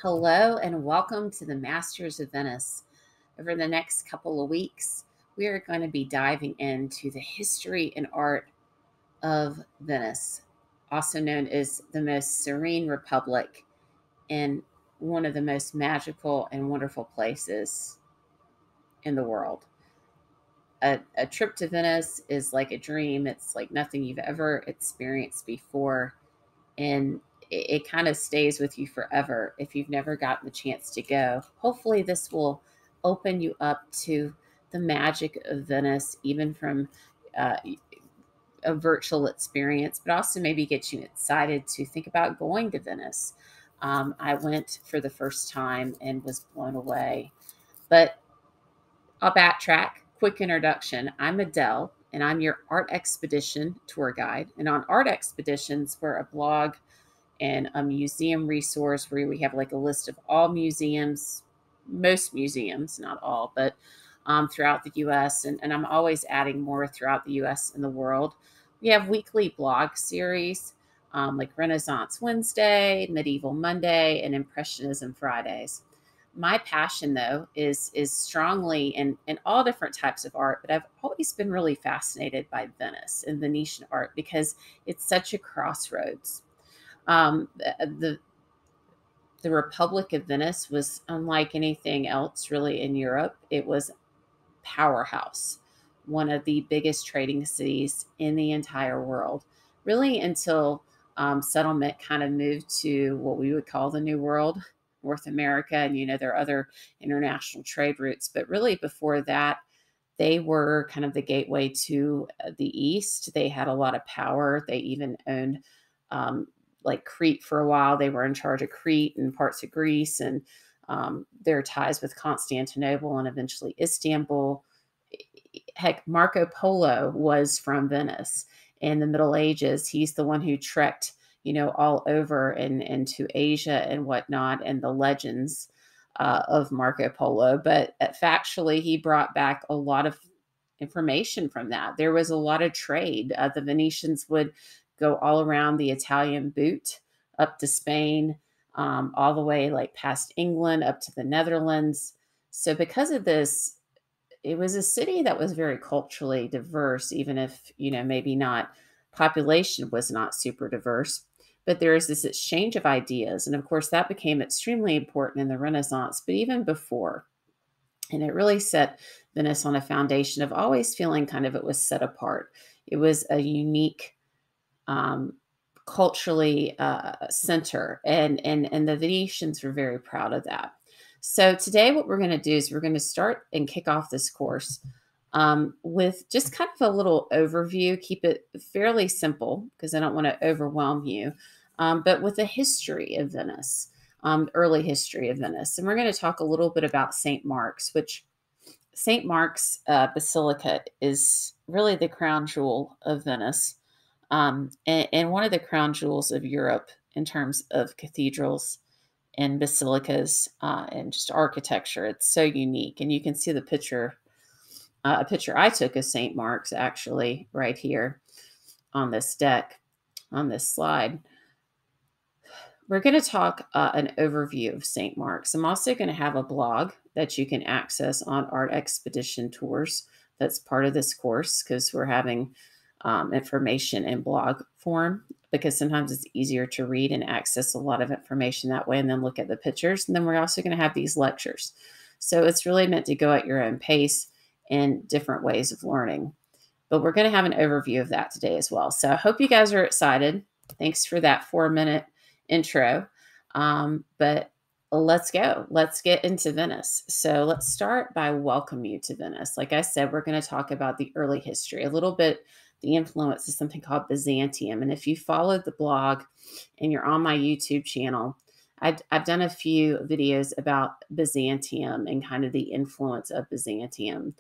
Hello and welcome to the Masters of Venice. Over the next couple of weeks, we are going to be diving into the history and art of Venice, also known as the most serene republic and one of the most magical and wonderful places in the world. A trip to Venice is like a dream. It's like nothing you've ever experienced before. And it kind of stays with you forever if you've never gotten the chance to go. Hopefully, this will open you up to the magic of Venice, even from uh, a virtual experience, but also maybe get you excited to think about going to Venice. I went for the first time and was blown away. But I'll backtrack. Quick introduction. I'm Adele, and I'm your art expedition tour guide. And on art expeditions, we're a blog and a museum resource where we have like a list of all museums, most museums, not all, but throughout the US. And I'm always adding more throughout the US and the world. We have weekly blog series like Renaissance Wednesday, Medieval Monday, and Impressionism Fridays. My passion, though, is strongly in all different types of art, but I've always been really fascinated by Venice and Venetian art because it's such a crossroads. Um, the the Republic of Venice was unlike anything else really in Europe. It was powerhouse, one of the biggest trading cities in the entire world, really until settlement kind of moved to what we would call the New World, North America, and there are other international trade routes. But really, before that, they were kind of the gateway to the East. They had a lot of power. They even owned um, like Crete for a while. They were in charge of Crete and parts of Greece, and their ties with Constantinople and eventually Istanbul. Heck, Marco Polo was from Venice in the Middle Ages. He's the one who trekked, all over and into Asia and whatnot, and the legends of Marco Polo. But factually, he brought back a lot of information from that. There was a lot of trade. The Venetians would go all around the Italian boot up to Spain, all the way like past England up to the Netherlands. So, because of this, it was a city that was very culturally diverse, even if, maybe not population was not super diverse. But there is this exchange of ideas. And of course, that became extremely important in the Renaissance, but even before. And it really set Venice on a foundation of always feeling kind of it was set apart. It was a unique, um, culturally center, and the Venetians were very proud of that. So today, what we're going to do is we're going to start and kick off this course with just kind of a little overview. Keep it fairly simple because I don't want to overwhelm you, but with the history of Venice, early history of Venice, and we're going to talk a little bit about St. Mark's, which St. Mark's Basilica is really the crown jewel of Venice, and one of the crown jewels of Europe in terms of cathedrals and basilicas and just architecture. It's so unique, and you can see the picture, a picture I took of St. Mark's actually right here on this deck, on this slide. We're going to talk an overview of St. Mark's. I'm also going to have a blog that you can access on Art Expedition Tours. That's part of this course because we're having information in blog form because sometimes it's easier to read and access a lot of information that way and then look at the pictures. And then we're also going to have these lectures. So it's really meant to go at your own pace and different ways of learning. But we're going to have an overview of that today as well. So I hope you guys are excited. Thanks for that 4-minute intro. But let's go. Let's get into Venice. So let's start by welcoming you to Venice. Like I said, we're going to talk about the early history, a little bit the influence of something called Byzantium. And if you followed the blog and you're on my YouTube channel, I've done a few videos about Byzantium and kind of the influence of Byzantium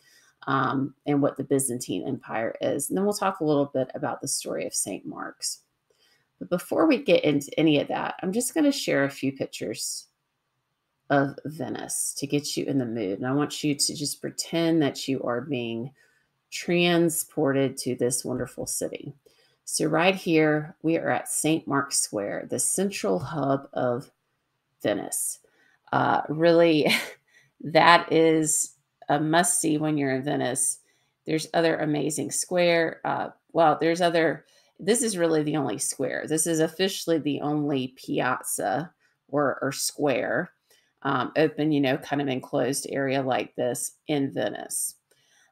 and what the Byzantine Empire is. And then we'll talk a little bit about the story of St. Mark's. But before we get into any of that, I'm just going to share a few pictures of Venice to get you in the mood. And I want you to just pretend that you are being transported to this wonderful city. So right here, we are at St. Mark's Square, the central hub of Venice. Really, that is a must see when you're in Venice. There's other amazing square. Well, there's other. This is really the only square. This is officially the only piazza or square open, kind of enclosed area like this in Venice.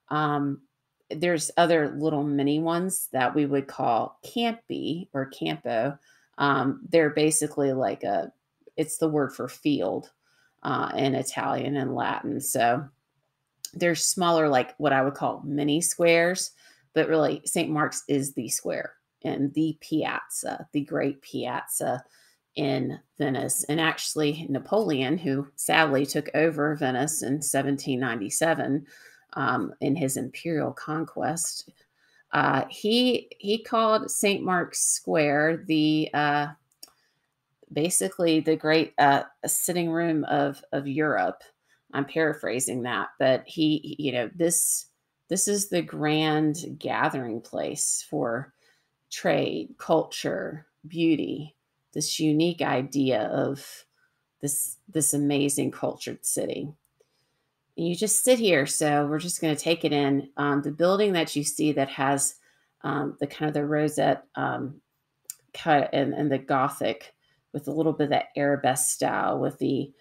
Um, there's other little mini ones that we would call campi or campo. They're basically like it's the word for field in Italian and Latin. So they're smaller, like what I would call mini squares, but really St. Mark's is the square and the piazza, the great piazza in Venice. And actually, Napoleon, who sadly took over Venice in 1797 in his imperial conquest, he called St. Mark's Square the basically the great sitting room of Europe. I'm paraphrasing that, but this is the grand gathering place for trade, culture, beauty, this unique idea of this amazing cultured city. And you just sit here, so we're just going to take it in. The building that you see that has the kind of the rosette cut and the Gothic with a little bit of that arabesque style with the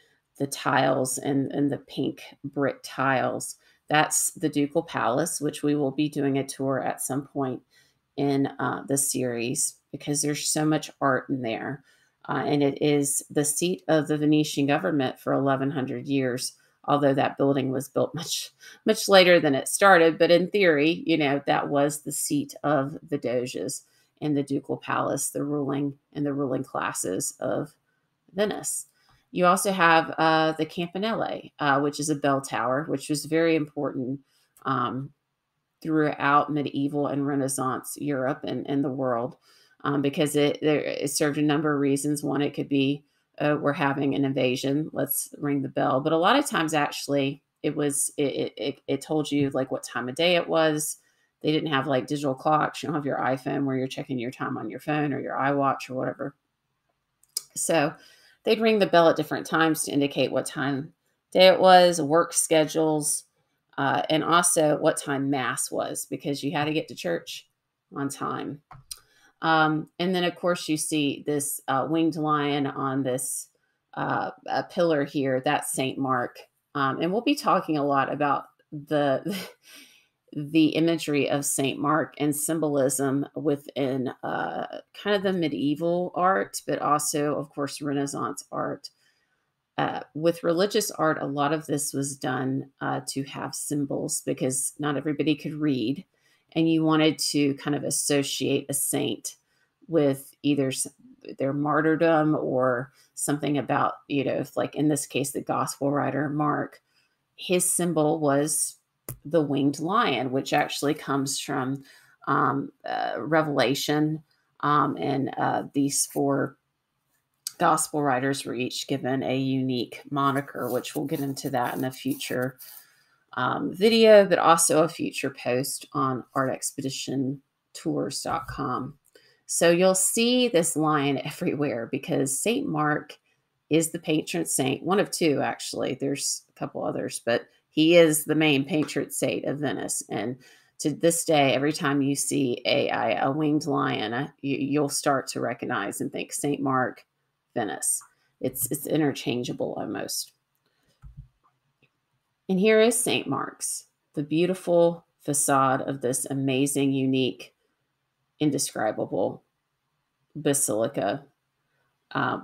tiles and the pink brick tiles. That's the Ducal Palace, which we will be doing a tour at some point in the series because there's so much art in there. And it is the seat of the Venetian government for 1100 years, although that building was built much later than it started. But in theory, that was the seat of the Doges in the Ducal Palace, the ruling classes of Venice. You also have the Campanile, which is a bell tower, which was very important throughout medieval and Renaissance Europe and the world because it served a number of reasons. One, it could be we're having an invasion, let's ring the bell. But a lot of times, actually, it told you like what time of day it was. They didn't have like digital clocks. You don't have your iPhone where you're checking your time on your phone or your iWatch or whatever. So they'd ring the bell at different times to indicate what time day it was, work schedules, and also what time mass was because you had to get to church on time. And then, of course, you see this winged lion on this pillar here. That's St. Mark. And we'll be talking a lot about the the imagery of St. Mark and symbolism within kind of the medieval art, but also, of course, Renaissance art. With religious art, a lot of this was done to have symbols because not everybody could read, and you wanted to kind of associate a saint with either their martyrdom or something about, if like in this case, the gospel writer Mark, his symbol was the winged lion, which actually comes from Revelation. And these four gospel writers were each given a unique moniker, which we'll get into that in a future video, but also a future post on artexpeditiontours.com. So you'll see this lion everywhere because St. Mark is the patron saint, one of two, actually. There's a couple others, but he is the main patron saint of Venice. And to this day, every time you see a winged lion, you'll start to recognize and think St. Mark, Venice. It's interchangeable almost. And here is St. Mark's, the beautiful facade of this amazing, unique, indescribable basilica,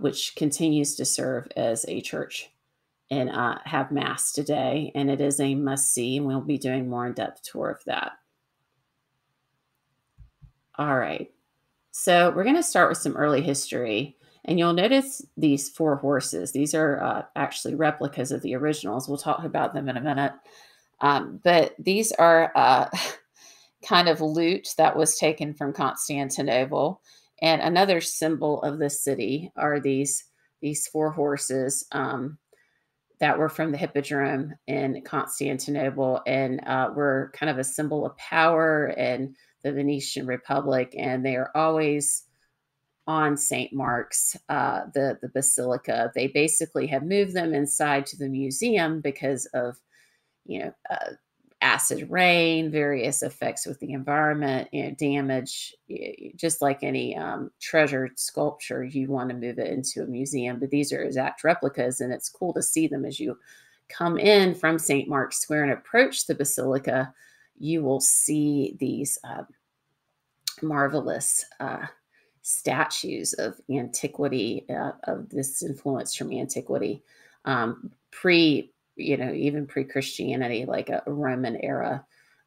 which continues to serve as a church and have mass today. And it is a must see, and we'll be doing more in-depth tour of that. All right. So we're going to start with some early history. And you'll notice these four horses. These are actually replicas of the originals. We'll talk about them in a minute. But these are kind of loot that was taken from Constantinople. And another symbol of the city are these four horses that were from the Hippodrome in Constantinople and were kind of a symbol of power and the Venetian Republic. And they are always on St. Mark's, the Basilica. They basically have moved them inside to the museum because of, you know, acid rain, various effects with the environment, damage. Just like any treasured sculpture, you want to move it into a museum. But these are exact replicas, and it's cool to see them as you come in from St. Mark's Square and approach the Basilica. You will see these marvelous statues of antiquity, of this influence from antiquity, pre, even pre-Christianity, like a Roman era.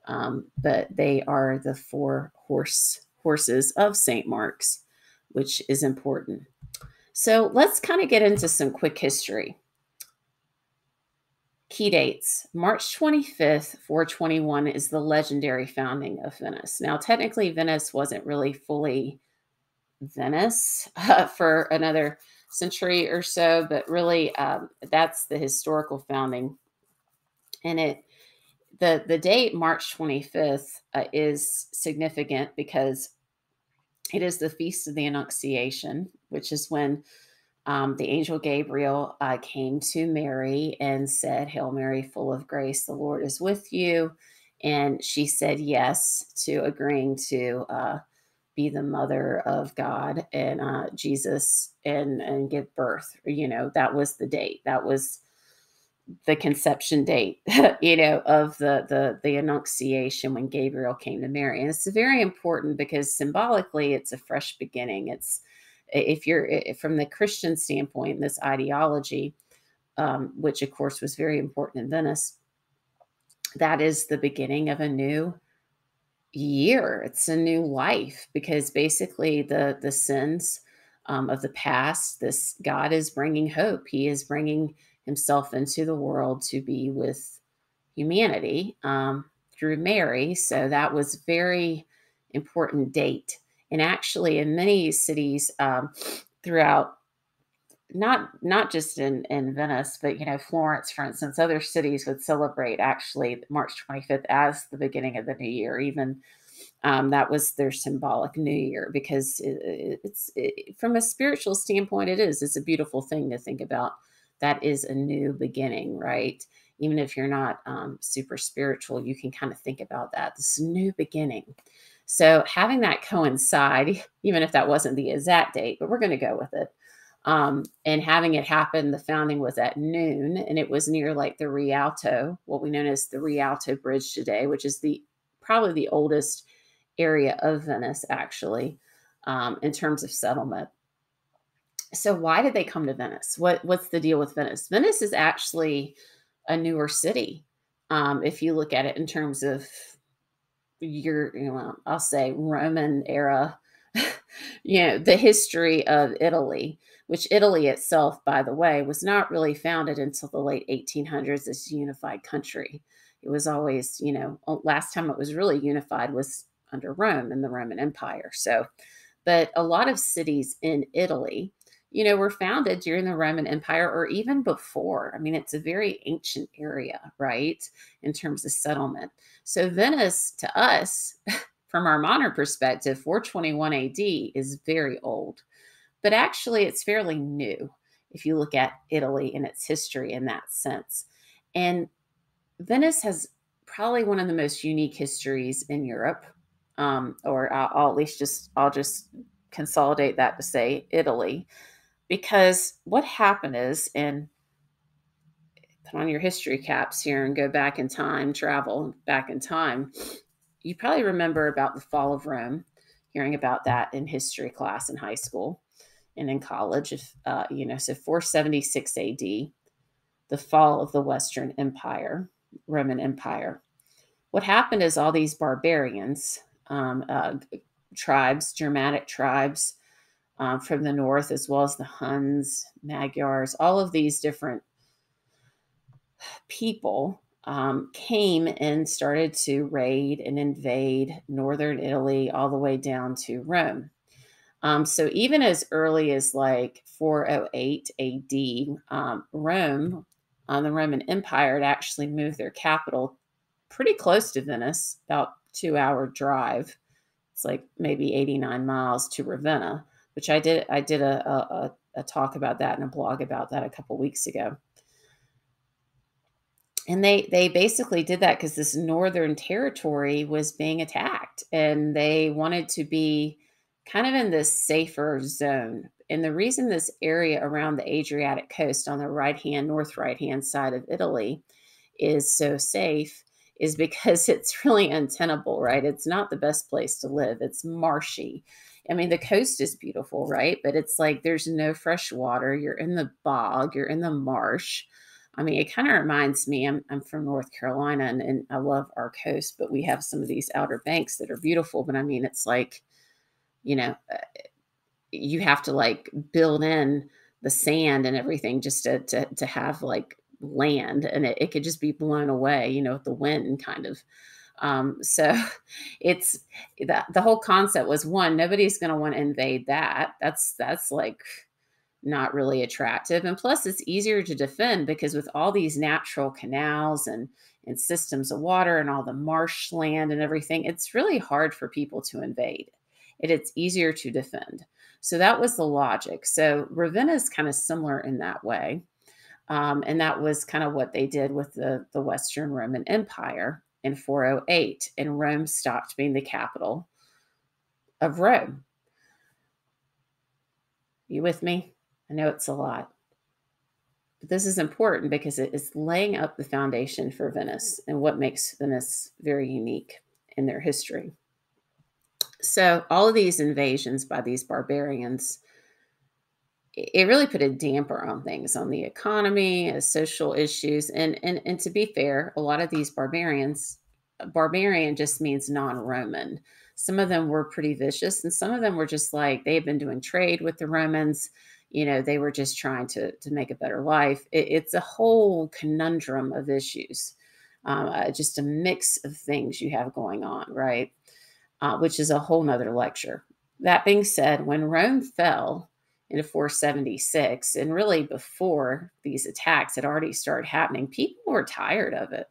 But they are the four horses of St. Mark's, which is important. So let's kind of get into some quick history. Key dates. March 25th, 421 is the legendary founding of Venice. Now, technically, Venice wasn't really fully Venice for another century or so, but really that's the historical founding. And the date March 25th is significant because it is the Feast of the Annunciation, which is when the angel Gabriel came to Mary and said, "Hail Mary, full of grace, the Lord is with you." And she said yes to agreeing to be the mother of God and Jesus, and give birth. That was the date. That was the conception date, of the Annunciation when Gabriel came to Mary. And it's very important because symbolically it's a fresh beginning. It's, if you're from the Christian standpoint, this ideology, which of course was very important in Venice, that is the beginning of a new year. It's a new life, because basically the sins of the past, this God is bringing hope. He is bringing himself into the world to be with humanity through Mary. So that was very important date. And actually, in many cities throughout, not just in Venice, but Florence, for instance, other cities would celebrate actually March 25th as the beginning of the new year. Even that was their symbolic new year, because from a spiritual standpoint, it's a beautiful thing to think about. That is a new beginning, right? Even if you're not super spiritual, you can kind of think about that, this new beginning. So having that coincide, even if that wasn't the exact date, but we're going to go with it. And having it happen, the founding was at noon, and it was near like the Rialto, what we know as the Rialto Bridge today, which is probably the oldest area of Venice, actually, in terms of settlement. So why did they come to Venice? What's the deal with Venice? Venice is actually a newer city. If you look at it in terms of I'll say Roman era, the history of Italy, which Italy itself, by the way, was not really founded until the late 1800s as a unified country. It was always, last time it was really unified was under Rome and the Roman Empire. So, but a lot of cities in Italy, were founded during the Roman Empire or even before. I mean, it's a very ancient area, right, in terms of settlement. So Venice, to us, from our modern perspective, 421 AD is very old. But actually, it's fairly new if you look at Italy and its history in that sense. And Venice has probably one of the most unique histories in Europe, or I'll just consolidate that to say Italy, because what happened is, and put on your history caps here and go back in time, travel back in time, you probably remember about the fall of Rome, hearing about that in history class in high school and in college. So 476 AD, the fall of the Western Empire, Roman Empire. What happened is all these barbarians, tribes, Germanic tribes from the north, as well as the Huns, Magyars, all of these different people came and started to raid and invade northern Italy all the way down to Rome. So even as early as like 408 AD, Rome, the Roman Empire, had actually moved their capital pretty close to Venice, about 2-hour drive. It's like maybe 89 miles to Ravenna. which I did a talk about that and a blog about that a couple weeks ago. And they basically did that because this northern territory was being attacked, and they wanted to be kind of in this safer zone. And the reason this area around the Adriatic coast on the north right hand side of Italy is so safe is because it's really untenable, right? It's not the best place to live. It's marshy. I mean, the coast is beautiful, right? But it's like there's no fresh water. You're in the bog, you're in the marsh. I mean, it kind of reminds me, I'm from North Carolina, and I love our coast, but we have some of these Outer Banks that are beautiful. But I mean, it's like, you know, you have to like build in the sand and everything just to have like land, and it could just be blown away, with the wind kind of. So it's the whole concept was, one, nobody's going to want to invade that. That's like not really attractive. And plus, it's easier to defend because with all these natural canals and systems of water and all the marshland and everything, it's really hard for people to invade. It's easier to defend. So that was the logic. So Ravenna is kind of similar in that way. And that was kind of what they did with the Western Roman Empire in 408. And Rome stopped being the capital of Rome. You with me? I know it's a lot. But this is important because it is laying up the foundation for Venice and what makes Venice very unique in their history. So all of these invasions by these barbarians, it really put a damper on things, on the economy, social issues. And to be fair, a lot of these barbarian just means non-Roman. Some of them were pretty vicious, and some of them were just like they had been doing trade with the Romans. They were just trying to make a better life. It's a whole conundrum of issues, just a mix of things you have going on, right? Which is a whole nother lecture. That being said, when Rome fell in 476, and really before these attacks had already started happening, people were tired of it.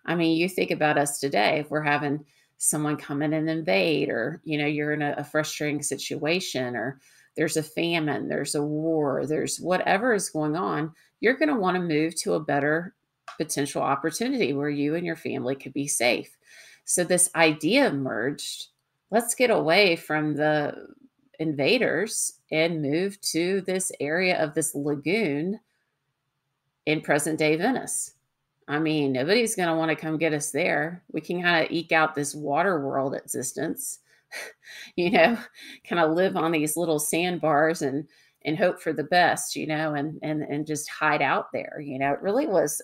I mean, you think about us today, if we're having someone come in and invade, or, you're in a frustrating situation, or there's a famine, there's a war, there's whatever is going on, you're going to want to move to a better potential opportunity where you and your family could be safe. So this idea emerged, let's get away from the invaders and move to this area of this lagoon in present day Venice. I mean, nobody's going to want to come get us there. We can kind of eke out this water world existence, kind of live on these little sandbars and hope for the best, and just hide out there. It really was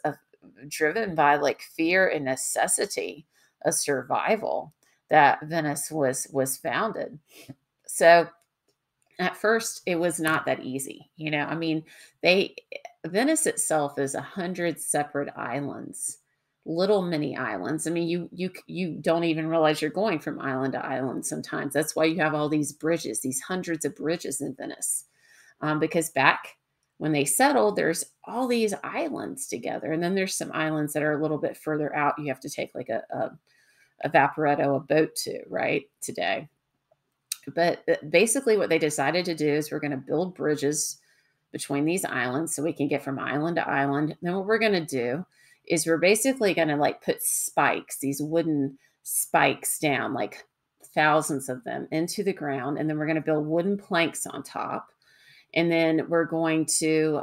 driven by like fear and necessity, a survival that Venice was founded. So at first, it was not that easy. I mean, Venice itself is 100 separate islands, little mini islands. I mean, you don't even realize you're going from island to island sometimes. That's why you have all these bridges, these hundreds of bridges in Venice, because back when they settled, there's all these islands together, and then there's some islands that are a little bit further out. You have to take like a vaporetto, a boat to, right, today. But basically what they decided to do is we're going to build bridges between these islands so we can get from island to island. Then what we're going to do is we're basically going to like put spikes, these wooden spikes down, like thousands of them into the ground. And then we're going to build wooden planks on top. And then we're going to,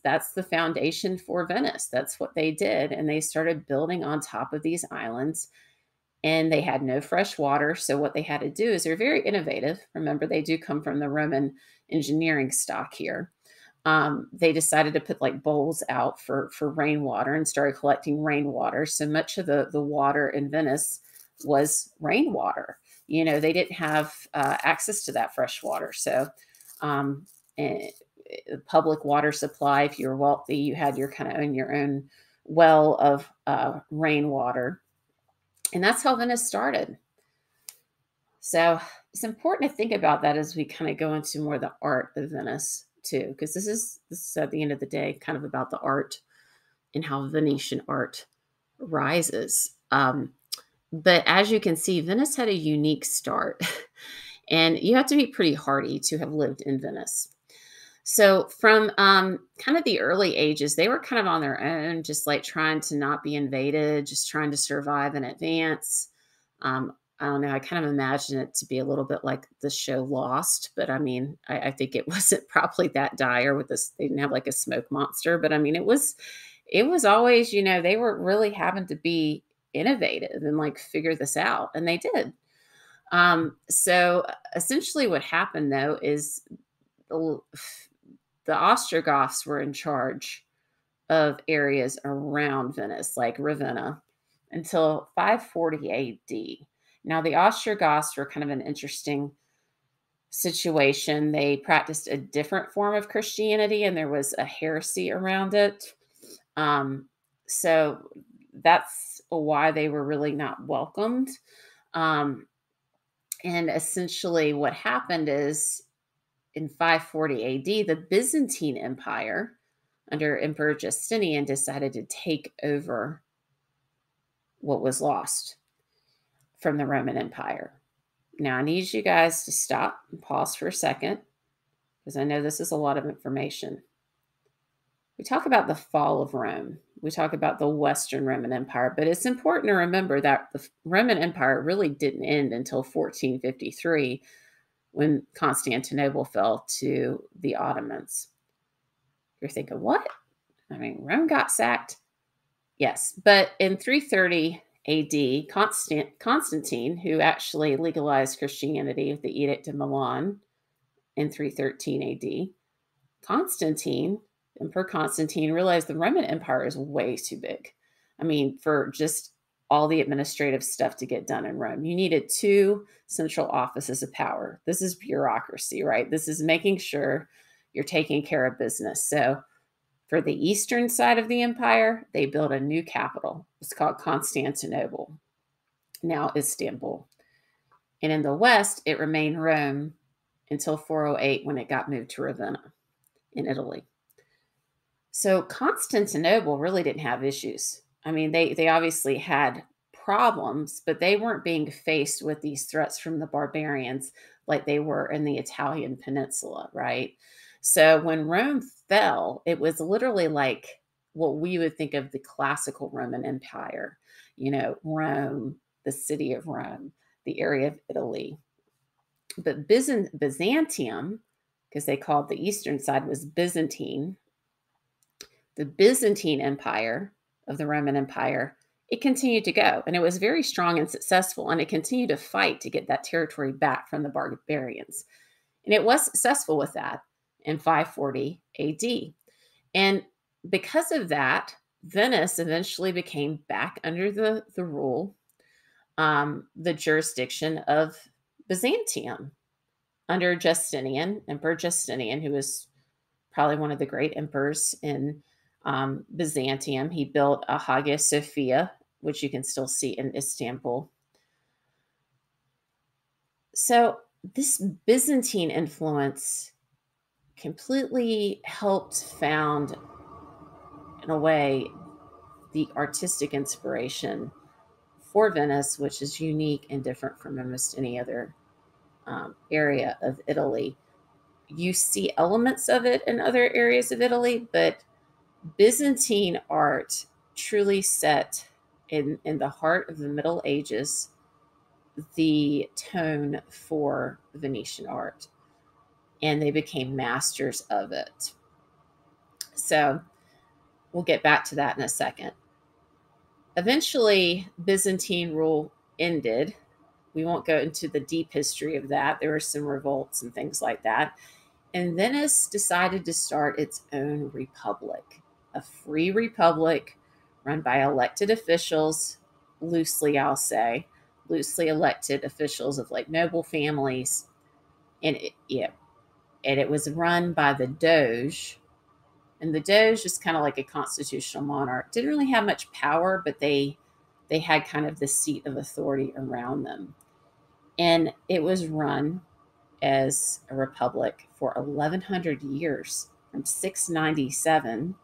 that's the foundation for Venice. That's what they did. And they started building on top of these islands. And they had no fresh water. So what they had to do is they're very innovative. Remember, they do come from the Roman engineering stock here. They decided to put like bowls out for rainwater and started collecting rainwater. So much of the water in Venice was rainwater. They didn't have access to that fresh water. So public water supply, if you were wealthy, you had your own well of rainwater. And that's how Venice started. So it's important to think about that as we kind of go into more of the art of Venice too, because this is at the end of the day kind of about the art and how Venetian art rises. But as you can see, Venice had a unique start. And you have to be pretty hardy to have lived in Venice. So from kind of the early ages, they were kind of on their own, just like trying to not be invaded, just trying to survive in advance. I don't know. I kind of imagine it to be a little bit like the show Lost, but I mean, I think it wasn't probably that dire with this. They didn't have like a smoke monster, but I mean, it was always, they were really having to be innovative and like figure this out, and they did. So essentially, what happened though is the the Ostrogoths were in charge of areas around Venice, like Ravenna, until 540 AD. Now, the Ostrogoths were kind of an interesting situation. They practiced a different form of Christianity, and there was a heresy around it. So that's why they were really not welcomed. Um, and essentially, what happened is in 540 AD, the Byzantine Empire under Emperor Justinian decided to take over what was lost from the Roman Empire. Now, I need you guys to stop and pause for a second because I know this is a lot of information. We talk about the fall of Rome. We talk about the Western Roman Empire, but it's important to remember that the Roman Empire really didn't end until 1453 when Constantinople fell to the Ottomans. You're thinking, what? I mean, Rome got sacked. Yes, but in 330 AD, Constantine, who actually legalized Christianity with the Edict of Milan in 313 AD, Emperor Constantine realized the Roman Empire is way too big. I mean, for just all the administrative stuff to get done in Rome, you needed two central offices of power. This is bureaucracy, right? This is making sure you're taking care of business. So for the eastern side of the empire, they built a new capital. It's called Constantinople, now Istanbul. And in the west, it remained Rome until 408 when it got moved to Ravenna in Italy. So Constantinople really didn't have issues. I mean, they obviously had problems, but they weren't being faced with these threats from the barbarians like they were in the Italian peninsula, right? So when Rome fell, it was literally like what we would think of the classical Roman Empire, Rome, the city of Rome, the area of Italy. But Byzantium, because they called the eastern side was Byzantine, the Byzantine Empire of the Roman Empire, it continued to go, and it was very strong and successful, and it continued to fight to get that territory back from the barbarians. And it was successful with that in 540 AD. And because of that, Venice eventually became back under the rule, the jurisdiction of Byzantium under Justinian, Emperor Justinian, who was probably one of the great emperors in Byzantium. He built a Hagia Sophia, which you can still see in Istanbul. So this Byzantine influence completely helped found, in a way, the artistic inspiration for Venice, which is unique and different from almost any other area of Italy. You see elements of it in other areas of Italy, but Byzantine art truly set in the heart of the Middle Ages the tone for Venetian art, and they became masters of it. So we'll get back to that in a second. Eventually, Byzantine rule ended. We won't go into the deep history of that. There were some revolts and things like that. And Venice decided to start its own republic, a free republic run by elected officials, loosely, I'll say, loosely elected officials of like noble families. And it was run by the Doge. And the Doge is kind of like a constitutional monarch. Didn't really have much power, but they had kind of the seat of authority around them. And it was run as a republic for 1100 years, from 697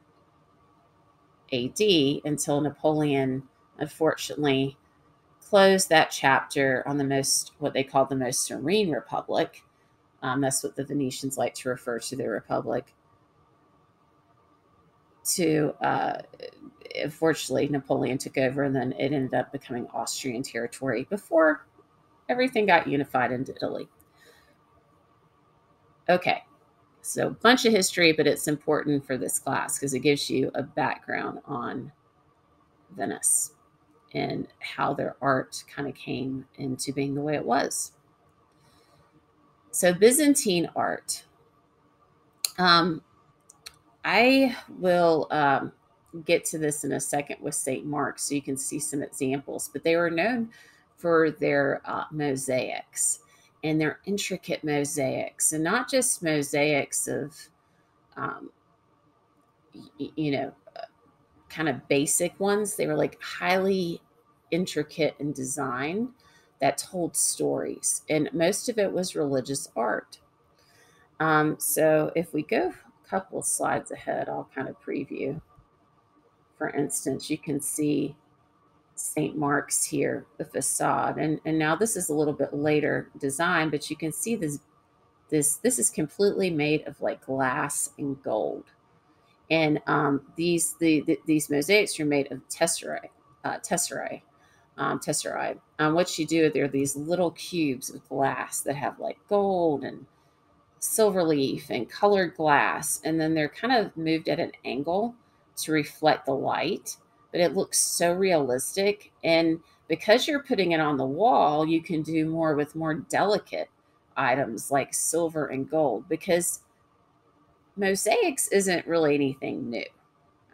AD until Napoleon unfortunately close that chapter on what they call the most serene republic. That's what the Venetians like to refer to their republic. Unfortunately, Napoleon took over, and then it ended up becoming Austrian territory before everything got unified into Italy. Okay, so a bunch of history, but it's important for this class because it gives you a background on Venice and how their art kind of came into being the way it was. So Byzantine art. I will get to this in a second with St. Mark so you can see some examples, but they were known for their mosaics and their intricate mosaics, and not just mosaics of, um, you know, kind of basic ones. They were like highly intricate in design that told stories, and most of it was religious art. So if we go a couple of slides ahead, I'll kind of preview. For instance, you can see St. Mark's here, the facade, and now this is a little bit later design, but you can see this is completely made of like glass and gold, and these mosaics are made of tesserae. What you do, there are these little cubes of glass that have like gold and silver leaf and colored glass, and then they're kind of moved at an angle to reflect the light, but it looks so realistic. And because you're putting it on the wall, you can do more with more delicate items like silver and gold, because mosaics isn't really anything new.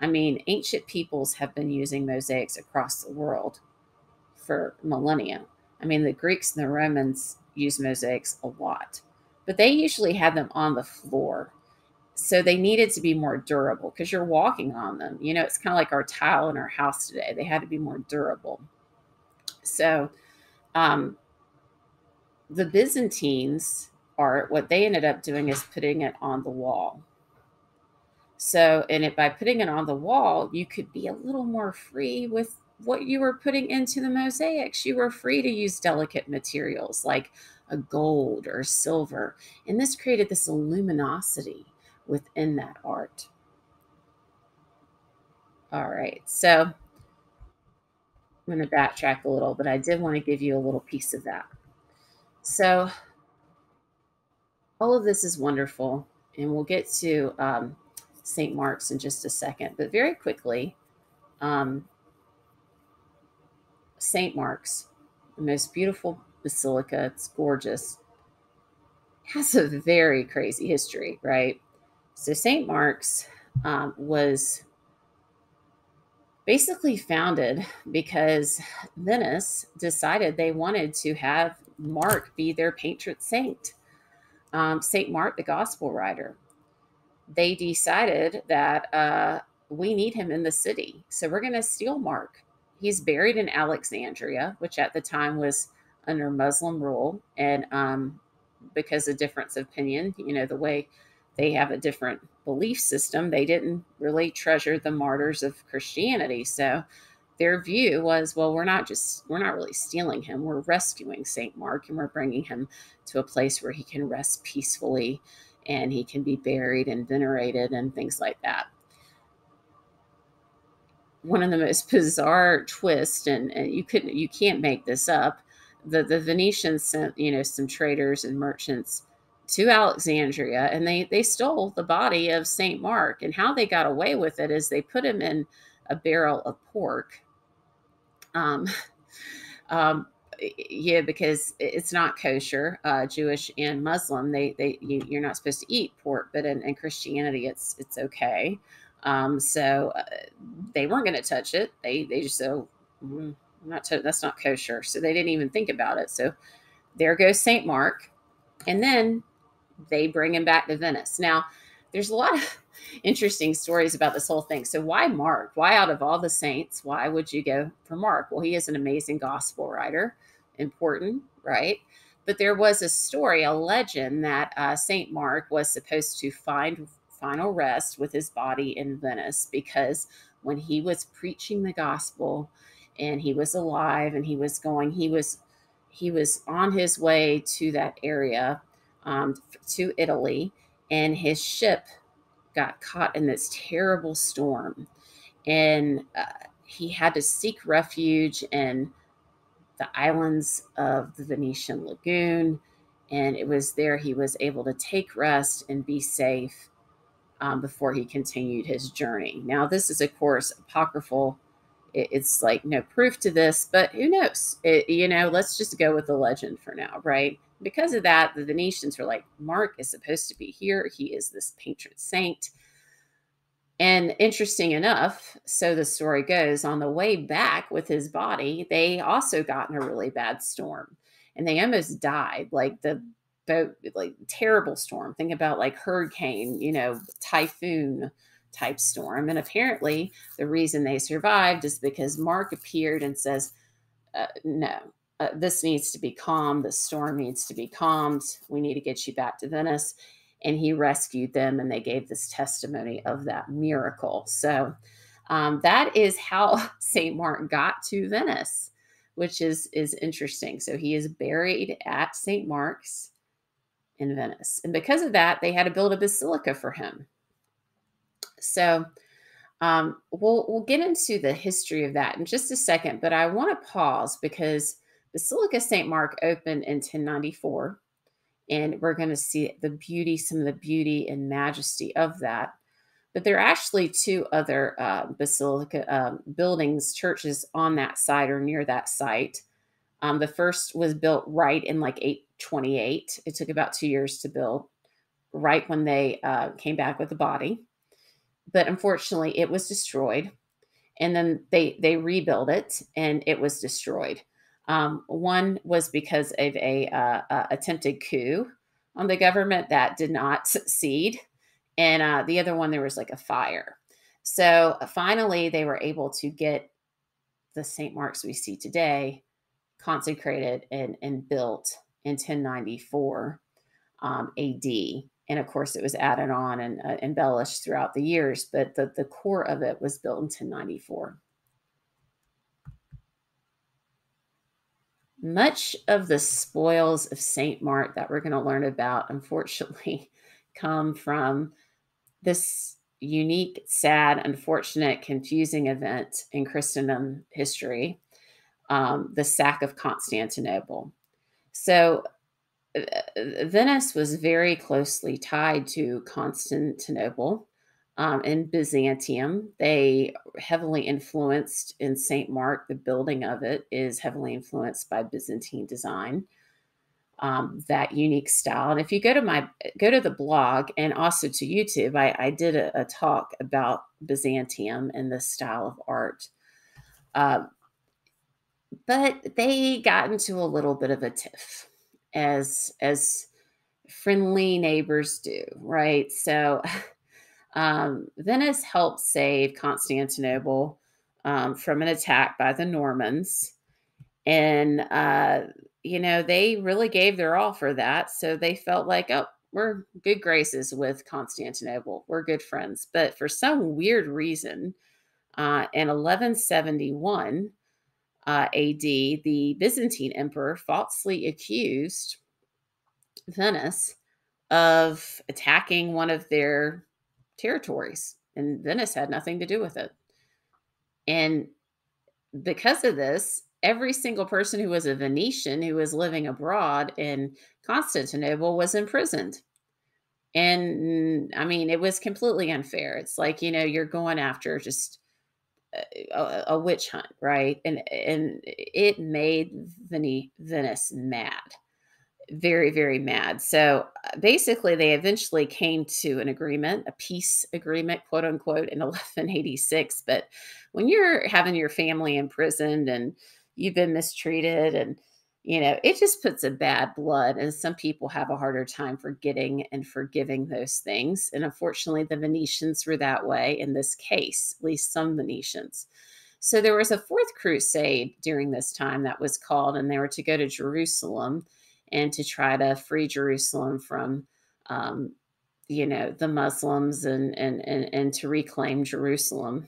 I mean, ancient peoples have been using mosaics across the world for millennia. I mean, the Greeks and the Romans used mosaics a lot, but they usually had them on the floor. So they needed to be more durable because you're walking on them. You know, it's kind of like our tile in our house today. They had to be more durable. So um, the Byzantines art, what they ended up doing is putting it on the wall. So, by putting it on the wall, you could be a little more free with what you were putting into the mosaics. You were free to use delicate materials like a gold or silver. And this created this luminosity within that art. All right. So I'm going to backtrack a little, but I did want to give you a little piece of that. So all of this is wonderful. And we'll get to St. Mark's in just a second. But very quickly, St. Mark's, the most beautiful basilica. It's gorgeous. Has a very crazy history, right? So St. Mark's was basically founded because Venice decided they wanted to have Mark be their patron saint. St. Mark, the gospel writer. They decided that we need him in the city. So we're going to steal Mark. He's buried in Alexandria, which at the time was under Muslim rule. And because of difference of opinion, you know, the way they have a different belief system, they didn't really treasure the martyrs of Christianity. So their view was, well, we're not really stealing him. We're rescuing St. Mark, and we're bringing him to a place where he can rest peacefully and he can be buried and venerated and things like that. One of the most bizarre twists, and you can't make this up. The Venetians sent, you know, some traders and merchants to Alexandria, and they stole the body of St. Mark. And how they got away with it is they put him in a barrel of pork. Yeah, because it's not kosher, Jewish and Muslim. You're not supposed to eat pork, but in Christianity, it's okay. So they weren't going to touch it. They just said, that's not kosher. So they didn't even think about it. So there goes St. Mark. And then they bring him back to Venice. Now, there's a lot of interesting stories about this whole thing. So why Mark? Why, out of all the saints, why would you go for Mark? Well, he is an amazing gospel writer. Important, right? But there was a story, a legend, that St. Mark was supposed to find final rest with his body in Venice, because when he was preaching the gospel and he was alive, and he was on his way to that area, to Italy, and his ship got caught in this terrible storm, and he had to seek refuge in the islands of the Venetian lagoon. And it was there he was able to take rest and be safe, before he continued his journey. Now, this is, of course, apocryphal. It's like no proof to this, but who knows? Let's just go with the legend for now, right? Because of that, the Venetians were like, Mark is supposed to be here. He is this patron saint. And interesting enough, so the story goes, on the way back with his body, they also got in a really bad storm, and they almost died. Like the boat, like terrible storm. Think about like hurricane, typhoon type storm. And apparently, the reason they survived is because Mark appeared and says, no, this needs to be calm. The storm needs to be calmed. We need to get you back to Venice. And he rescued them, and they gave this testimony of that miracle. So that is how St. Mark got to Venice, which is interesting. So he is buried at St. Mark's in Venice. And because of that, they had to build a basilica for him. So we'll get into the history of that in just a second, but I want to pause because Basilica St. Mark opened in 1094, and we're going to see some of the beauty and majesty of that. But there are actually two other basilica buildings, churches on that site or near that site. The first was built right in like 828. It took about 2 years to build, right when they came back with the body. But unfortunately, it was destroyed. And then they rebuilt it, and it was destroyed. One was because of a attempted coup on the government that did not succeed, and the other one, there was like a fire. So finally, they were able to get the St. Mark's we see today consecrated and built in 1094 AD. And of course, it was added on and embellished throughout the years, but the core of it was built in 1094. Much of the spoils of St. Mark that we're going to learn about, unfortunately, come from this unique, sad, unfortunate, confusing event in Christendom history, the sack of Constantinople. So, Venice was very closely tied to Constantinople and Byzantium. They heavily influenced in St. Mark. The building of it is heavily influenced by Byzantine design, that unique style. And if you go to the blog and also to YouTube, I did a talk about Byzantium and the style of art. But they got into a little bit of a tiff, as friendly neighbors do, right? So Venice helped save Constantinople from an attack by the Normans. And, they really gave their all for that. So they felt like, oh, we're good graces with Constantinople. We're good friends. But for some weird reason, in 1171 AD, the Byzantine emperor falsely accused Venice of attacking one of their territories, and Venice had nothing to do with it. And because of this, every single person who was a Venetian who was living abroad in Constantinople was imprisoned. And I mean, it was completely unfair. It's like, you're going after just a witch hunt, right? And it made Venice mad. Very, very mad. So basically, they eventually came to an agreement, a peace agreement, quote unquote, in 1186. But when you're having your family imprisoned and you've been mistreated, and it just puts a bad blood, and some people have a harder time forgetting and forgiving those things. And unfortunately, the Venetians were that way in this case, at least some Venetians. So there was a fourth crusade during this time that was called, and they were to go to Jerusalem and to try to free Jerusalem from, the Muslims and to reclaim Jerusalem.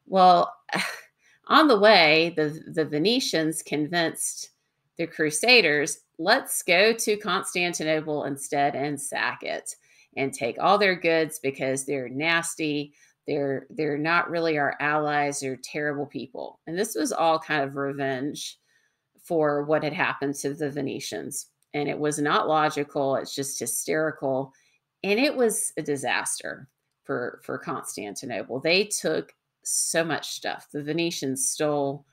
Well, On the way, the Venetians convinced the Crusaders, let's go to Constantinople instead and sack it and take all their goods because they're nasty. They're not really our allies. They're terrible people. And this was all kind of revenge for what had happened to the Venetians. And it was not logical. It's just hysterical. And it was a disaster for Constantinople. They took so much stuff. The Venetians stole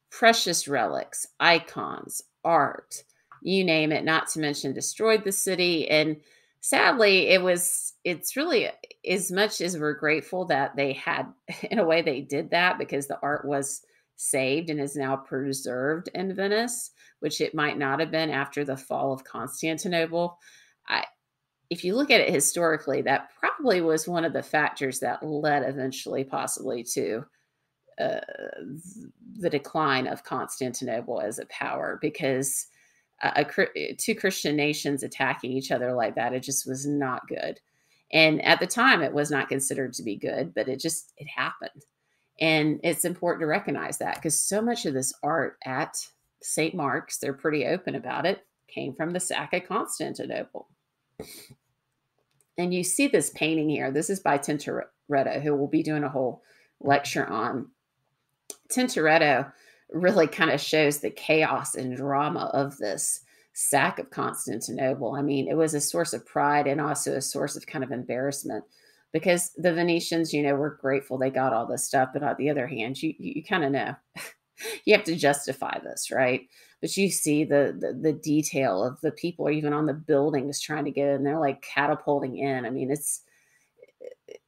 precious relics, icons, art, you name it, not to mention destroyed the city. And sadly, it's really, as much as we're grateful that they had, in a way, they did that because the art was saved and is now preserved in Venice, which it might not have been after the fall of Constantinople. I, if you look at it historically, that probably was one of the factors that led eventually, possibly, to uh, the decline of Constantinople as a power, because two Christian nations attacking each other like that, it just was not good. And at the time, it was not considered to be good, but it happened. And it's important to recognize that because so much of this art at St. Mark's, they're pretty open about it, came from the sack of Constantinople. And you see this painting here. This is by Tintoretto, who will be doing a whole lecture on. Tintoretto really kind of shows the chaos and drama of this sack of Constantinople. I mean, it was a source of pride and also a source of kind of embarrassment because the Venetians, were grateful they got all this stuff. But on the other hand, you kind of know you have to justify this, right? But you see the detail of the people even on the buildings trying to get in. They're like catapulting in. I mean,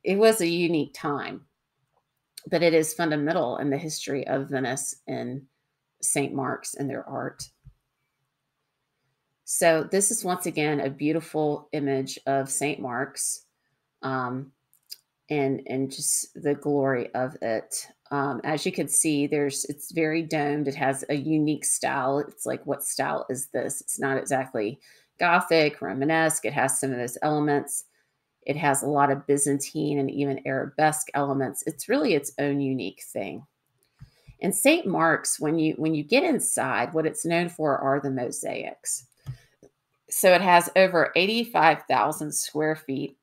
it was a unique time, but it is fundamental in the history of Venice and St. Mark's and their art. So this is once again a beautiful image of St. Mark's, and just the glory of it. As you can see, it's very domed. It has a unique style. It's like, what style is this? It's not exactly Gothic, Romanesque. It has some of those elements. It has a lot of Byzantine and even Arabesque elements. It's really its own unique thing. And St. Mark's, when you get inside, what it's known for are the mosaics. So it has over 85,000 square feet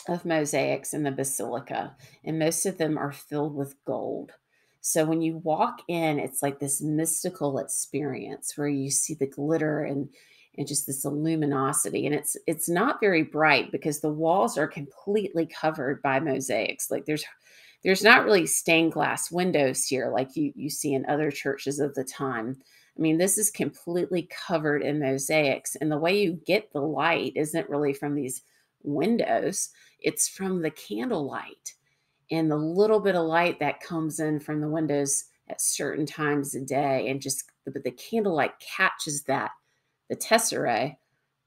of mosaics in the Basilica, and most of them are filled with gold. So when you walk in, it's like this mystical experience where you see the glitter and just this luminosity. And it's not very bright because the walls are completely covered by mosaics. Like there's not really stained glass windows here like you see in other churches of the time. I mean, this is completely covered in mosaics. And the way you get the light isn't really from these windows, it's from the candlelight and the little bit of light that comes in from the windows at certain times a day. And just the candlelight catches the tesserae,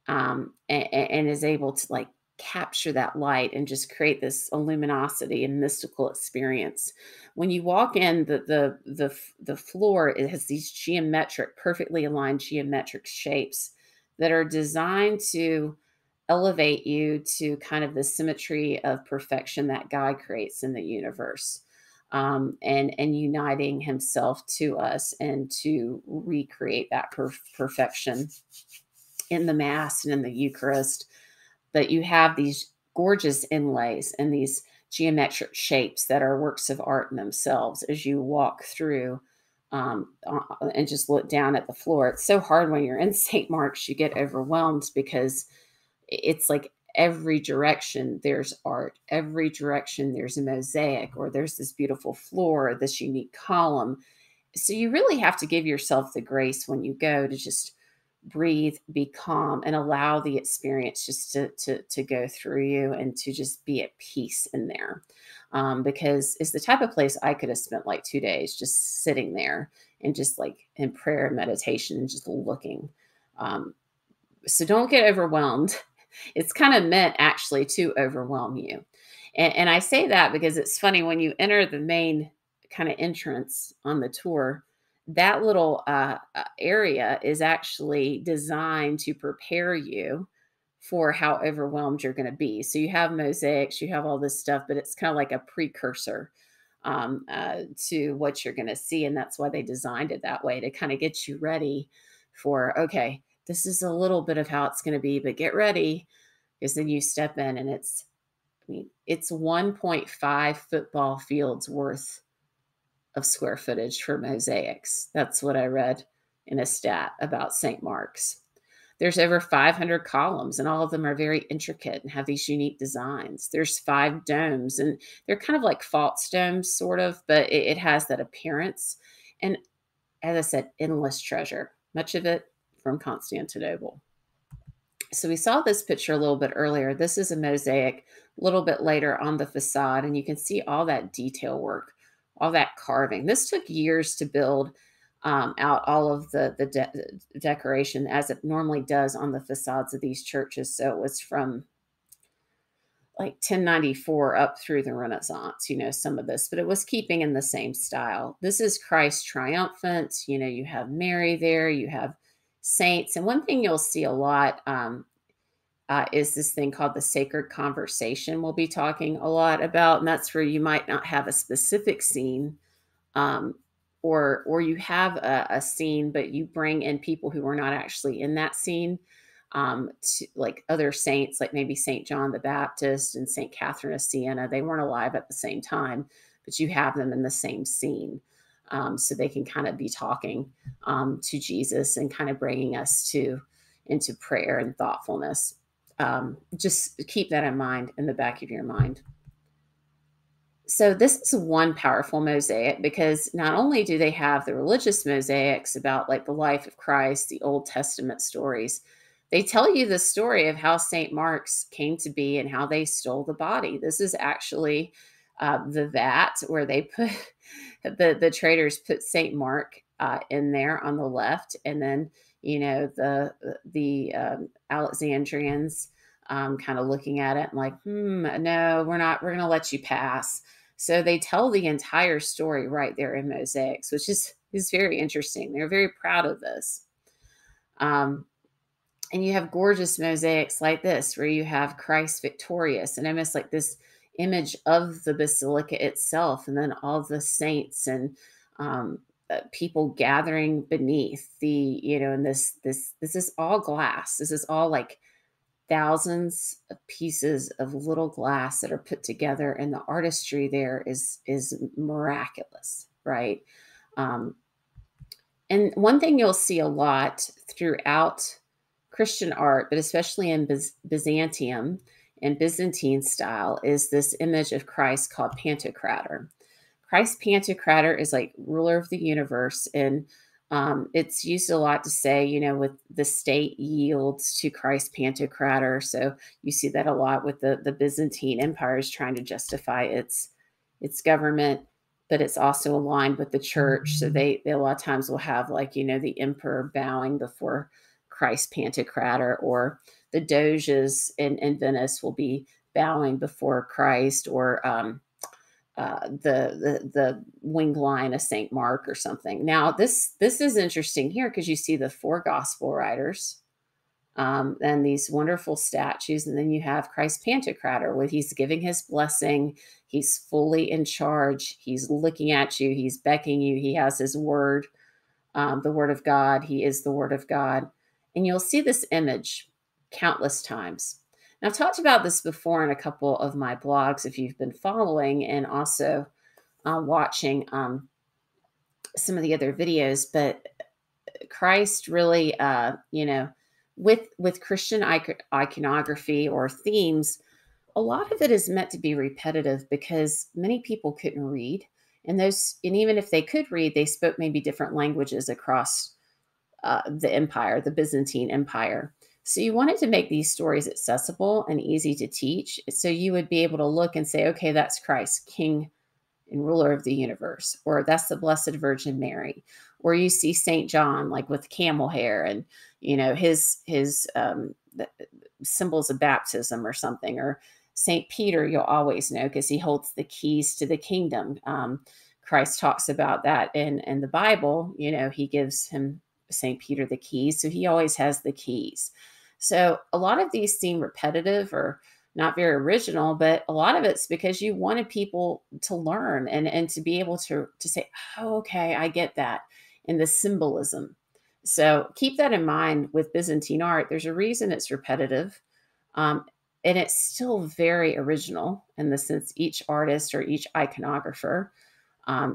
and is able to like capture that light and just create this luminosity and mystical experience. When you walk in, the floor, it has these perfectly aligned geometric shapes that are designed to elevate you to kind of the symmetry of perfection that God creates in the universe, and uniting Himself to us and to recreate that perfection in the Mass and in the Eucharist. But you have these gorgeous inlays and these geometric shapes that are works of art in themselves as you walk through, and just look down at the floor. It's so hard when you're in St. Mark's, you get overwhelmed because it's like every direction there's art, every direction there's a mosaic, or there's this beautiful floor, or this unique column. So you really have to give yourself the grace when you go to just breathe, be calm, and allow the experience just to go through you and to just be at peace in there. Because it's the type of place I could have spent like 2 days just sitting there and just like in prayer and meditation and just looking. So don't get overwhelmed. It's kind of meant actually to overwhelm you. And I say that because it's funny when you enter the main kind of entrance on the tour, that little area is actually designed to prepare you for how overwhelmed you're going to be. So you have mosaics, you have all this stuff, but it's kind of like a precursor. to what you're going to see. And that's why they designed it that way, to kind of get you ready for, okay, this is a little bit of how it's going to be, but get ready, because then you step in and it's 1.5 football fields worth of square footage for mosaics. That's what I read in a stat about St. Mark's. There's over 500 columns, and all of them are very intricate and have these unique designs. There's 5 domes, and they're kind of like false domes, sort of, but it has that appearance. And as I said, endless treasure, much of it from Constantinople. So we saw this picture a little bit earlier. This is a mosaic a little bit later on the facade, and you can see all that detail work, all that carving. This took years to build out all of the decoration, as it normally does on the facades of these churches. So it was from like 1094 up through the Renaissance, some of this, but it was keeping in the same style. This is Christ triumphant. You have Mary there, you have saints. And one thing you'll see a lot is this thing called the sacred conversation we'll be talking a lot about. And that's where you might not have a specific scene, or you have a scene, but you bring in people who are not actually in that scene, to, like other saints, like maybe St. John the Baptist and St. Catherine of Siena. They weren't alive at the same time, but you have them in the same scene. So they can kind of be talking to Jesus and kind of bringing us into prayer and thoughtfulness. Just keep that in mind, in the back of your mind. So this is one powerful mosaic, because not only do they have the religious mosaics about like the life of Christ, the Old Testament stories, they tell you the story of how St. Mark's came to be and how they stole the body. This is actually the vat where they put the traders put St. Mark in there on the left, and then the Alexandrians kind of looking at it and like, no, we're going to let you pass. So they tell the entire story right there in mosaics, which is very interesting. They're very proud of this. And you have gorgeous mosaics like this, where you have Christ victorious, and almost like this image of the basilica itself, and then all the saints and people gathering beneath and this is all glass. This is all like thousands of pieces of little glass that are put together, and the artistry there is miraculous, right? And one thing you'll see a lot throughout Christian art, but especially in Byzantium and Byzantine style, is this image of Christ called Pantocrator. Christ Pantocrator is like ruler of the universe, and it's used a lot to say, with the state yields to Christ Pantocrator. So you see that a lot with the Byzantine Empire is trying to justify its government, but it's also aligned with the church. So they a lot of times will have like, the emperor bowing before Christ Pantocrator, or the doges in Venice will be bowing before Christ, or the winged lion of St. Mark or something. Now, this is interesting here, because you see the 4 gospel writers and these wonderful statues. And then you have Christ Pantocrator, where he's giving his blessing. He's fully in charge. He's looking at you. He's beckoning you. He has his word, the word of God. He is the word of God. And you'll see this image countless times. Now, I've talked about this before in a couple of my blogs, if you've been following, and also watching some of the other videos. But Christ really, with Christian iconography or themes, a lot of it is meant to be repetitive, because many people couldn't read. And even if they could read, they spoke maybe different languages across the empire, the Byzantine Empire. So you wanted to make these stories accessible and easy to teach. So you would be able to look and say, okay, that's Christ, King and ruler of the universe, or that's the Blessed Virgin Mary. Or you see St. John, like with camel hair, and, his symbols of baptism or something. Or St. Peter, you'll always know, because he holds the keys to the kingdom. Christ talks about that in the Bible. He gives him, St. Peter, the keys. So he always has the keys. So a lot of these seem repetitive or not very original, but a lot of it's because you wanted people to learn and to be able to say, oh, okay, I get that, and the symbolism. So keep that in mind with Byzantine art. There's a reason it's repetitive. Um, and it's still very original in the sense each artist or each iconographer,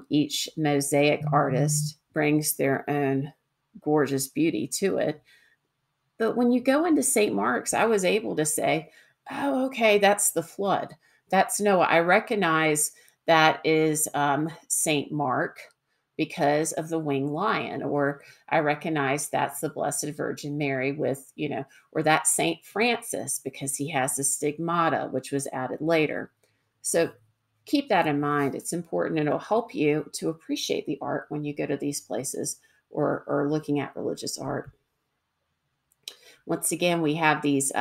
each mosaic artist brings their own gorgeous beauty to it. But when you go into St. Mark's, I was able to say, oh, okay, that's the flood. That's Noah. I recognize that is St. Mark because of the winged lion, or I recognize that's the Blessed Virgin Mary with, or that's St. Francis because he has the stigmata, which was added later. So keep that in mind. It's important and it'll help you to appreciate the art when you go to these places or looking at religious art. Once again, we have these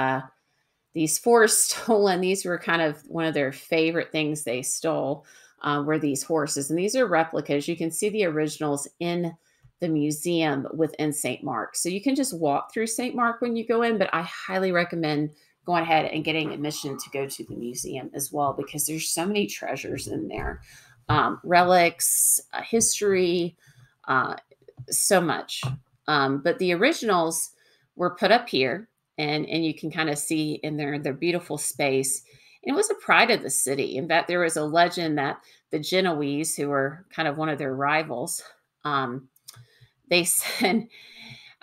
four stolen. These were kind of one of their favorite things they stole, were these horses, and these are replicas. You can see the originals in the museum within St. Mark, so you can just walk through St. Mark when you go in. But I highly recommend going ahead and getting admission to go to the museum as well, because there's so many treasures in there, relics, history, uh, so much. But the originals were put up here, and you can kind of see in their beautiful space. And it was a pride of the city. In fact, there was a legend that the Genoese, who were kind of one of their rivals, they said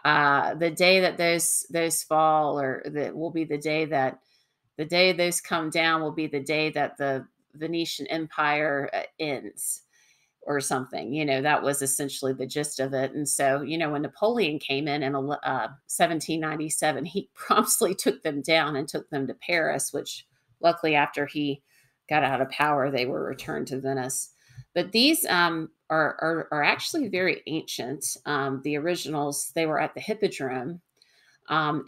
the day that those fall, or that will be the day those come down, will be the day that the Venetian Empire ends, or something. That was essentially the gist of it. And so, when Napoleon came in 1797, he promptly took them down and took them to Paris, which luckily after he got out of power, they were returned to Venice. But these are actually very ancient. The originals, they were at the Hippodrome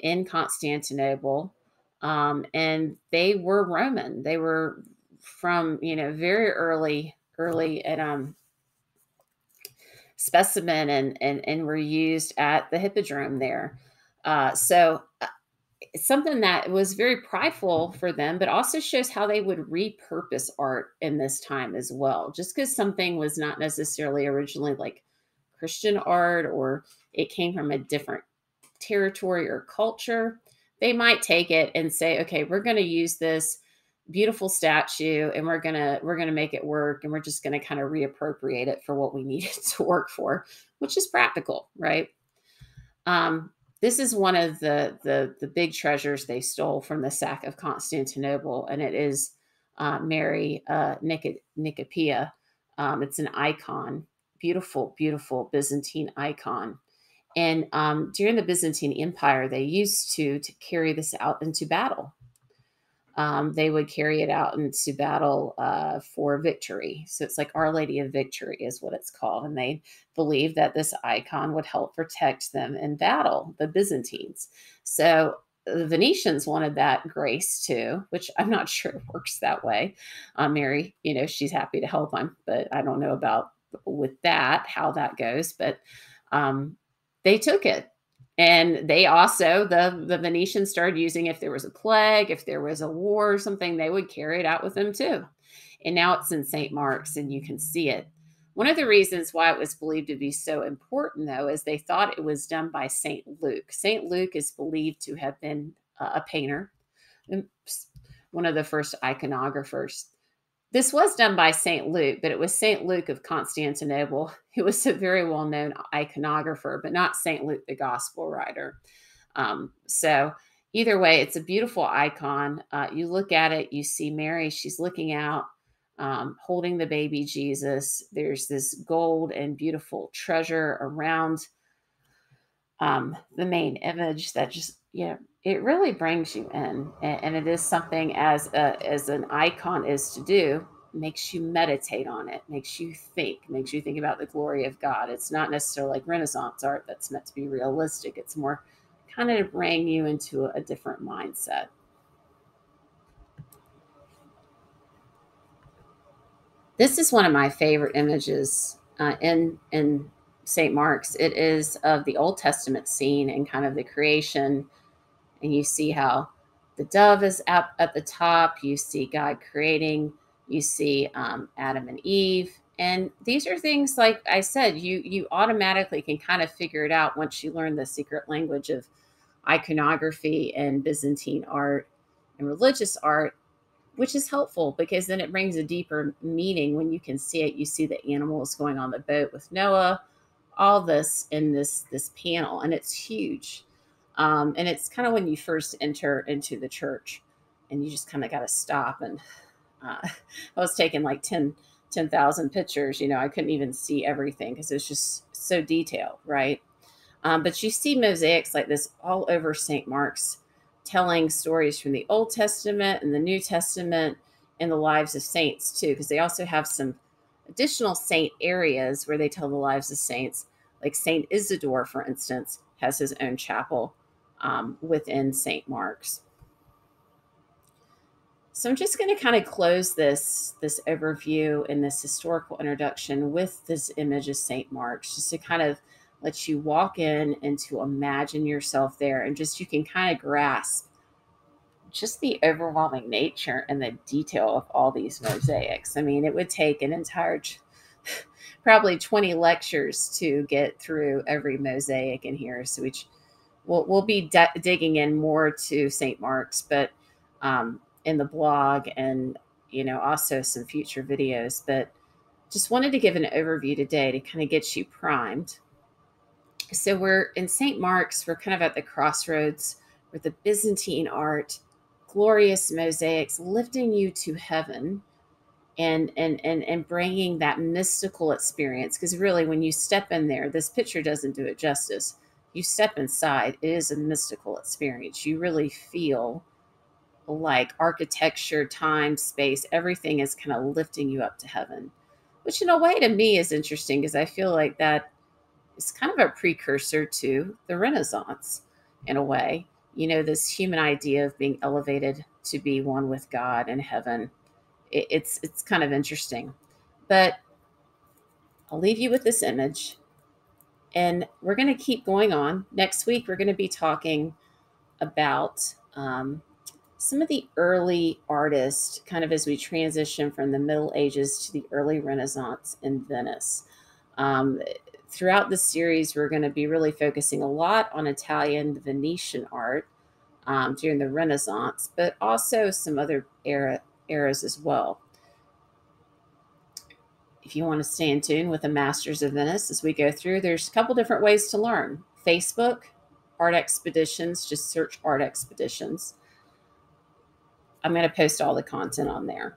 in Constantinople, and they were Roman. They were from, very early at specimen, and were used at the Hippodrome there. So it's something that was very prideful for them, but also shows how they would repurpose art in this time as well. Just because something was not necessarily originally like Christian art, or it came from a different territory or culture, they might take it and say, okay, we're going to use this beautiful statue and we're going to make it work, and we're just going to kind of reappropriate it for what we need it to work for, which is practical, right? This is one of the big treasures they stole from the sack of Constantinople, and it is Mary Nicomedia. It's an icon, beautiful, beautiful Byzantine icon. And during the Byzantine Empire, they used to carry this out into battle. They would carry it out into battle for victory. So it's like Our Lady of Victory is what it's called. And they believed that this icon would help protect them in battle, the Byzantines. So the Venetians wanted that grace too, which I'm not sure it works that way. Mary, she's happy to help them, but I don't know about with that, how that goes. But they took it. And they also, the Venetians started using, if there was a plague, if there was a war or something, they would carry it out with them too. And now it's in St. Mark's and you can see it. One of the reasons why it was believed to be so important, though, is they thought it was done by St. Luke. St. Luke is believed to have been a painter, one of the first iconographers. This was done by St. Luke, but it was St. Luke of Constantinople who was a very well-known iconographer, but not St. Luke, the gospel writer. So either way, it's a beautiful icon. You look at it, you see Mary, she's looking out, holding the baby Jesus. There's this gold and beautiful treasure around the main image that just, it really brings you in. And it is something, as an icon is to do, makes you meditate on it, makes you think about the glory of God. It's not necessarily like Renaissance art that's meant to be realistic. It's more kind of to bring you into a different mindset. This is one of my favorite images in St. Mark's. It is of the Old Testament scene and kind of the creation, and you see how The dove is up at the top. You see God creating. You see Adam and Eve. And these are things, like I said, you automatically can kind of figure it out once you learn the secret language of iconography and Byzantine art and religious art, which is helpful because then it brings a deeper meaning when you can see it. You see the animals going on the boat with Noah, all this in this panel, and it's huge. And it's kind of when you first enter into the church, and you just kind of got to stop. And I was taking like 10,000 pictures. I couldn't even see everything because it's just so detailed, right? But you see mosaics like this all over St. Mark's, telling stories from the Old Testament and the New Testament and the lives of saints too, because they also have some additional saint areas where they tell the lives of saints. Like St. Isidore, for instance, has his own chapel within St. Mark's. So I'm just going to kind of close this overview and this historical introduction with this image of St. Mark's, just to kind of let you walk in and to imagine yourself there, and just you can kind of grasp just the overwhelming nature and the detail of all these mosaics. I mean, it would take an entire probably 20 lectures to get through every mosaic in here. So we'll be digging in more to St. Mark's, but in the blog, and also some future videos. But just wanted to give an overview today to kind of get you primed. So we're in St. Mark's. We're kind of at the crossroads with the Byzantine art, glorious mosaics lifting you to heaven, and bringing that mystical experience. Because really, when you step in there, this picture doesn't do it justice. You step inside, it is a mystical experience. You really feel like architecture, time, space, everything is kind of lifting you up to heaven, which in a way to me is interesting, because I feel like that is kind of a precursor to the Renaissance in a way. This human idea of being elevated to be one with God in heaven. It's kind of interesting. But I'll leave you with this image, and we're going to keep going on. Next week, we're going to be talking about some of the early artists, kind of as we transition from the Middle Ages to the early Renaissance in Venice. Throughout the series, we're going to be really focusing a lot on Italian Venetian art during the Renaissance, but also some other eras as well. If you want to stay in tune with the Masters of Venice as we go through, there's a couple different ways to learn. Facebook, Art Expeditions, just search Art Expeditions. I'm going to post all the content on there.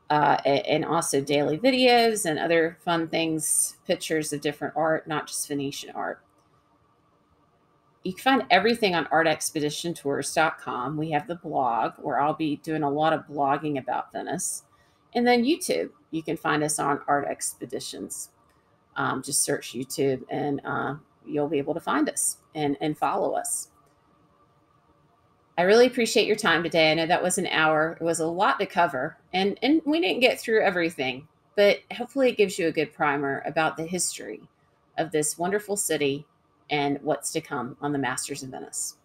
And also daily videos and other fun things, pictures of different art, not just Venetian art. You can find everything on artexpeditiontours.com. We have the blog, where I'll be doing a lot of blogging about Venice. And then YouTube. You can find us on Art Expeditions. Just search YouTube, and you'll be able to find us and follow us. I really appreciate your time today. I know that was an hour. It was a lot to cover, and we didn't get through everything, but hopefully it gives you a good primer about the history of this wonderful city and what's to come on the Masters of Venice.